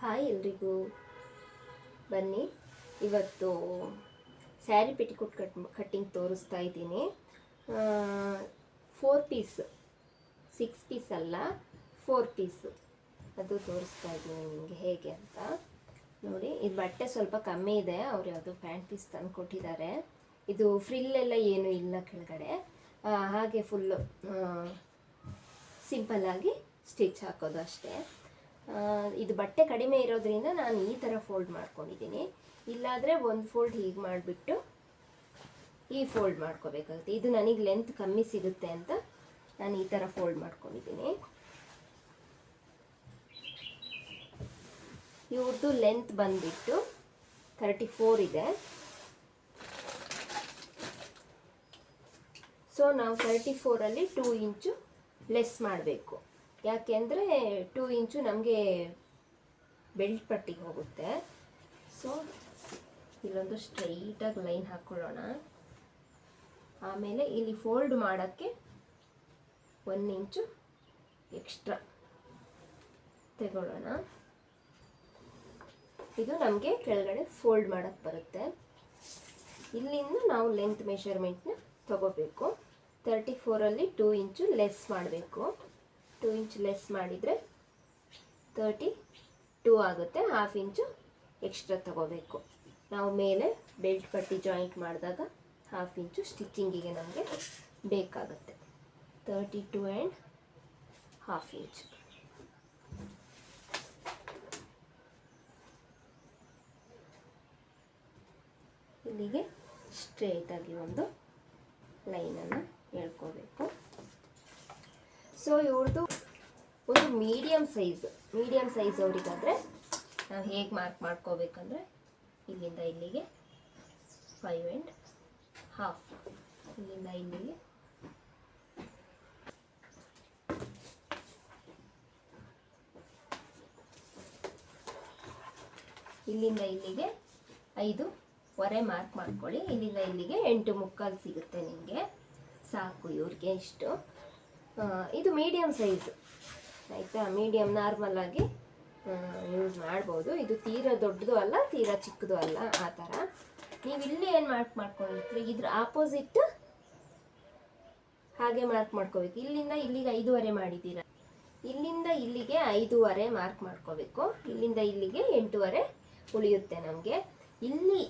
Hi ಎಲ್ರಿಗೂ. ಬನ್ನಿ ಇವತ್ತು ಸ್ಯಾರಿ ಪೆಟಿಕೋಟ್ ಕಟ್ಟಿಂಗ್ ತೋರಿಸ್ತಾ ಇದ್ದೀನಿ. 4 ಪೀಸ್ 6 ಪೀಸ್ ಅಲ್ಲ 4 ಪೀಸ್ ಅದು ತೋರಿಸ್ತಾ ಇದ್ದೀನಿ ನಿಮಗೆ ಹೇಗೆ ಅಂತ ನೋಡಿ. ಇದು ಬಟ್ಟೆ ಸ್ವಲ್ಪ ಕಮ್ಮಿ ಇದೆ, ಅವ್ರು ಯಾವುದೋ ಪ್ಯಾಂಟ್ ಪೀಸ್ ತಂದು ಕೊಟ್ಟಿದ್ದಾರೆ. ಇದು ಫ್ರಿಲ್ಲೆಲ್ಲ ಏನೂ ಇಲ್ಲ ಕೆಳಗಡೆ, ಹಾಗೆ ಫುಲ್ಲು ಸಿಂಪಲ್ಲಾಗಿ ಸ್ಟಿಚ್ ಹಾಕೋದು ಅಷ್ಟೇ. ಇದು ಬಟ್ಟೆ ಕಡಿಮೆ ಇರೋದ್ರಿಂದ ನಾನು ಈ ಥರ ಫೋಲ್ಡ್ ಮಾಡ್ಕೊಂಡಿದ್ದೀನಿ. ಇಲ್ಲಾದರೆ ಒಂದು ಫೋಲ್ಡ್ ಹೀಗೆ ಮಾಡಿಬಿಟ್ಟು ಈ ಫೋಲ್ಡ್ ಮಾಡ್ಕೋಬೇಕಾಗುತ್ತೆ. ಇದು ನನಗೆ ಲೆಂತ್ ಕಮ್ಮಿ ಸಿಗುತ್ತೆ ಅಂತ ನಾನು ಈ ಥರ ಫೋಲ್ಡ್ ಮಾಡ್ಕೊಂಡಿದ್ದೀನಿ. ಇವ್ರದ್ದು ಲೆಂತ್ ಬಂದುಬಿಟ್ಟು 34 ಇದೆ. ಸೊ ನಾವು 34ಅಲ್ಲಿ 2 ಇಂಚು ಲೆಸ್ ಮಾಡಬೇಕು. ಯಾಕೆಂದರೆ 2 ಇಂಚು ನಮಗೆ ಬೆಲ್ಟ್ ಪಟ್ಟಿಗೆ ಹೋಗುತ್ತೆ. ಸೊ ಇಲ್ಲೊಂದು ಸ್ಟ್ರೈಟಾಗಿ ಲೈನ್ ಹಾಕ್ಕೊಳ್ಳೋಣ. ಆಮೇಲೆ ಇಲ್ಲಿ ಫೋಲ್ಡ್ ಮಾಡೋಕ್ಕೆ 1 ಇಂಚು ಎಕ್ಸ್ಟ್ರಾ ತಗೊಳ್ಳೋಣ. ಇದು ನಮಗೆ ಕೆಳಗಡೆ ಫೋಲ್ಡ್ ಮಾಡೋಕ್ಕೆ ಬರುತ್ತೆ. ಇಲ್ಲಿಂದ ನಾವು ಲೆಂತ್ ಮೆಷರ್ಮೆಂಟ್ನ ತಗೋಬೇಕು. 34ಅಲ್ಲಿ 2 ಇಂಚು ಲೆಸ್ ಮಾಡಬೇಕು. 2 ಇಂಚ್ ಲೆಸ್ ಮಾಡಿದರೆ 32 ಆಗುತ್ತೆ. 1/2 ಇಂಚು ಎಕ್ಸ್ಟ್ರಾ ತಗೋಬೇಕು. ನಾವು ಮೇಲೆ ಬೆಲ್ಟ್ ಪಟ್ಟಿ ಜಾಯಿಂಟ್ ಮಾಡಿದಾಗ 1/2 ಇಂಚು ಸ್ಟಿಚಿಂಗಿಗೆ ನಮಗೆ ಬೇಕಾಗುತ್ತೆ. 32 ಆ್ಯಂಡ್ 1/2 ಇಂಚು. ಇಲ್ಲಿಗೆ ಸ್ಟ್ರೇಟಾಗಿ ಒಂದು ಲೈನನ್ನು ಎಳ್ಕೋಬೇಕು. ಸೊ ಇವ್ರದ್ದು ಒಂದು ಮೀಡಿಯಮ್ ಸೈಜ್ ಅವರಿಗಾದರೆ ನಾವು ಹೇಗೆ ಮಾರ್ಕ್ ಮಾಡ್ಕೋಬೇಕಂದ್ರೆ ಇಲ್ಲಿಂದ ಇಲ್ಲಿಗೆ 5 ಆ್ಯಂಡ್ 1/2, ಇಲ್ಲಿಂದ ಇಲ್ಲಿಗೆ ಇಲ್ಲಿಂದ ಇಲ್ಲಿಗೆ 5.25 ಮಾರ್ಕ್ ಮಾಡ್ಕೊಳ್ಳಿ. ಇಲ್ಲಿಂದ ಇಲ್ಲಿಗೆ 8.25 ಸಿಗುತ್ತೆ ನಿಮಗೆ, ಸಾಕು ಇವ್ರಿಗೆ ಇಷ್ಟು. ಇದು ಮೀಡಿಯಮ್ ಸೈಜ್ ಆಯಿತಾ. ಮೀಡಿಯಮ್ ನಾರ್ಮಲ್ ಆಗಿ ಯೂಸ್ ಮಾಡ್ಬೋದು. ಇದು ತೀರಾ ದೊಡ್ಡದು ಅಲ್ಲ, ತೀರಾ ಚಿಕ್ಕದು ಅಲ್ಲ, ಆ ಥರ. ನೀವು ಇಲ್ಲಿ ಏನು ಮಾರ್ಕ್ ಮಾಡ್ಕೊಂಡಿರ್ತೀರಿ ಇದ್ರ ಆಪೋಸಿಟ್ ಹಾಗೆ ಮಾರ್ಕ್ ಮಾಡ್ಕೋಬೇಕು. ಇಲ್ಲಿಂದ ಇಲ್ಲಿಗೆ 5.25 ಮಾಡಿದ್ದೀರ, ಇಲ್ಲಿಂದ ಇಲ್ಲಿಗೆ 5.25 ಮಾರ್ಕ್ ಮಾಡ್ಕೋಬೇಕು. ಇಲ್ಲಿಂದ ಇಲ್ಲಿಗೆ 8.25 ಉಳಿಯುತ್ತೆ ನಮಗೆ. ಇಲ್ಲಿ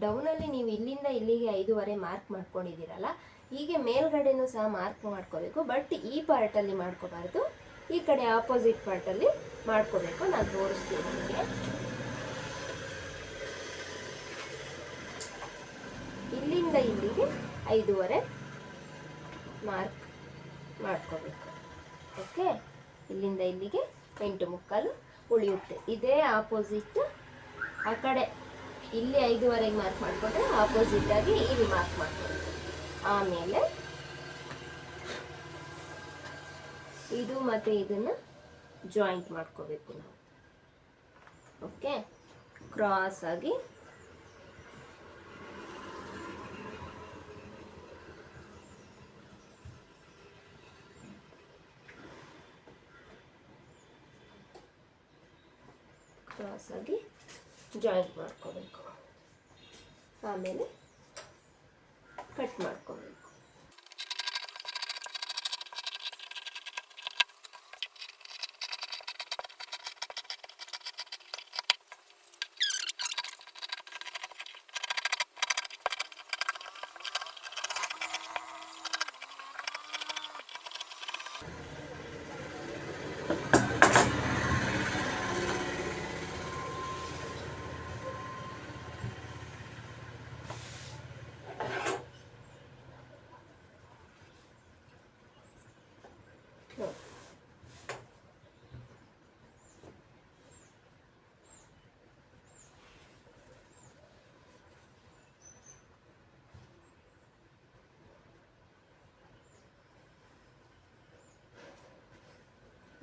ಡೌನಲ್ಲಿ ನೀವು ಇಲ್ಲಿಂದ ಇಲ್ಲಿಗೆ 5.25 ಮಾರ್ಕ್ ಮಾಡ್ಕೊಂಡಿದ್ದೀರಲ್ಲ, ಹೀಗೆ ಮೇಲ್ಗಡೆನೂ ಸಹ ಮಾರ್ಕ್ ಮಾಡ್ಕೋಬೇಕು. ಬಟ್ ಈ ಪಾರ್ಟಲ್ಲಿ ಮಾಡ್ಕೋಬಾರ್ದು, ಈ ಕಡೆ ಆಪೋಸಿಟ್ ಪಾರ್ಟಲ್ಲಿ ಮಾಡ್ಕೋಬೇಕು. ನಾನು ತೋರಿಸ್ತೀನಿ ನಿಮಗೆ. ಇಲ್ಲಿಂದ ಇಲ್ಲಿಗೆ 5.25 ಮಾರ್ಕ್ ಮಾಡ್ಕೋಬೇಕು. ಓಕೆ, ಇಲ್ಲಿಂದ ಇಲ್ಲಿಗೆ 8.25 ಉಳಿಯುತ್ತೆ. ಇದೇ ಆಪೋಸಿಟ್ ಆ ಕಡೆ ಇಲ್ಲಿ 5.25 ಮಾರ್ಕ್ ಮಾಡಿಕೊಂಡ್ರೆ ಆಪೋಸಿಟ್ ಆಗಿ ಇಲ್ಲಿ ಮಾರ್ಕ್ ಮಾಡ್ಕೋಬೇಕು. ಆಮೇಲೆ ಇದು ಮತ್ತು ಇದನ್ನು ಜಾಯಿಂಟ್ ಮಾಡ್ಕೋಬೇಕು ನಾವು. ಓಕೆ, ಕ್ರಾಸ್ ಆಗಿ ಜಾಯಿಂಟ್ ಮಾಡ್ಕೋಬೇಕು. ಆಮೇಲೆ ಕಟ್ ಮಾಡ್ಕೋಬೇಕು.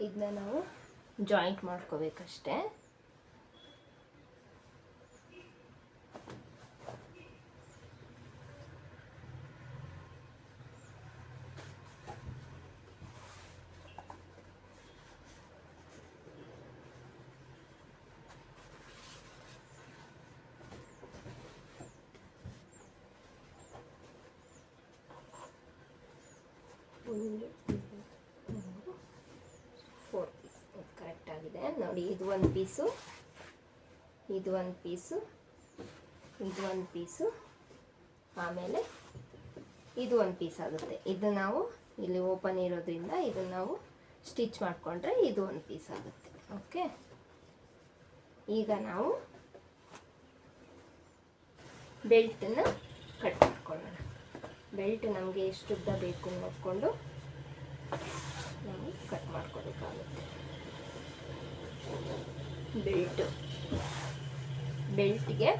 ಇದನ್ನ ನಾವು ಜಾಯಿಂಟ್ ಮಾಡ್ಕೋಬೇಕಷ್ಟೇ. 1 2 3 4 ಪೀಸ್ ಕರೆಕ್ಟ್ ಆಗಿದೆ ನೋಡಿ. ಇದು ಒಂದು ಪೀಸು, ಇದು ಒಂದು ಪೀಸು, ಇದು ಒಂದು ಪೀಸು, ಆಮೇಲೆ ಇದು ಒಂದು ಪೀಸ್ ಆಗುತ್ತೆ. ಇದು ನಾವು ಇಲ್ಲಿ ಓಪನ್ ಇರೋದ್ರಿಂದ ಇದನ್ನು ನಾವು ಸ್ಟಿಚ್ ಮಾಡಿಕೊಂಡ್ರೆ ಇದು ಒಂದು ಪೀಸ್ ಆಗುತ್ತೆ. ಓಕೆ, ಈಗ ನಾವು ಬೆಲ್ಟನ್ನು ಕಟ್ ಮಾಡ್ಕೊಳ್ಳೋಣ. ಬೆಲ್ಟ್ ನಮಗೆ ಎಷ್ಟು ಉದ್ದ ಬೇಕು ನೋಡಿಕೊಂಡು ನಾವು ಕಟ್ ಮಾಡ್ಕೋಬೇಕಾಗುತ್ತೆ. ಬೆಲ್ಟ್ಗೆ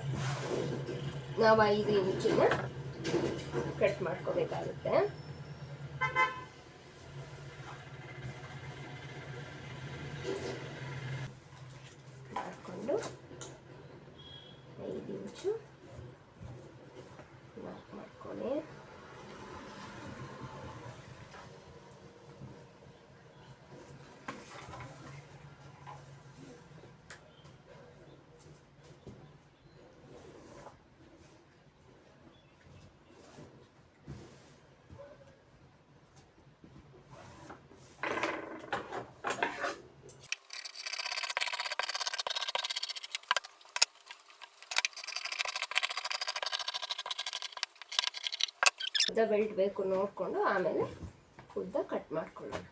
ನಾವು 5 ಇಂಚಿನ ಕಟ್ ಮಾಡ್ಕೋಬೇಕಾಗುತ್ತೆ. ಮಾಡಿಕೊಂಡು 5 ಇಂಚು ಮಾರ್ಕ್ ಮಾಡ್ಕೊಳ್ಳಿ. ಉದ್ದ ಬೆಲ್ಟ್ ಬೇಕು ನೋಡಿಕೊಂಡು ಆಮೇಲೆ ಉದ್ದ ಕಟ್ ಮಾಡ್ಕೊಳ್ಳೋಣ.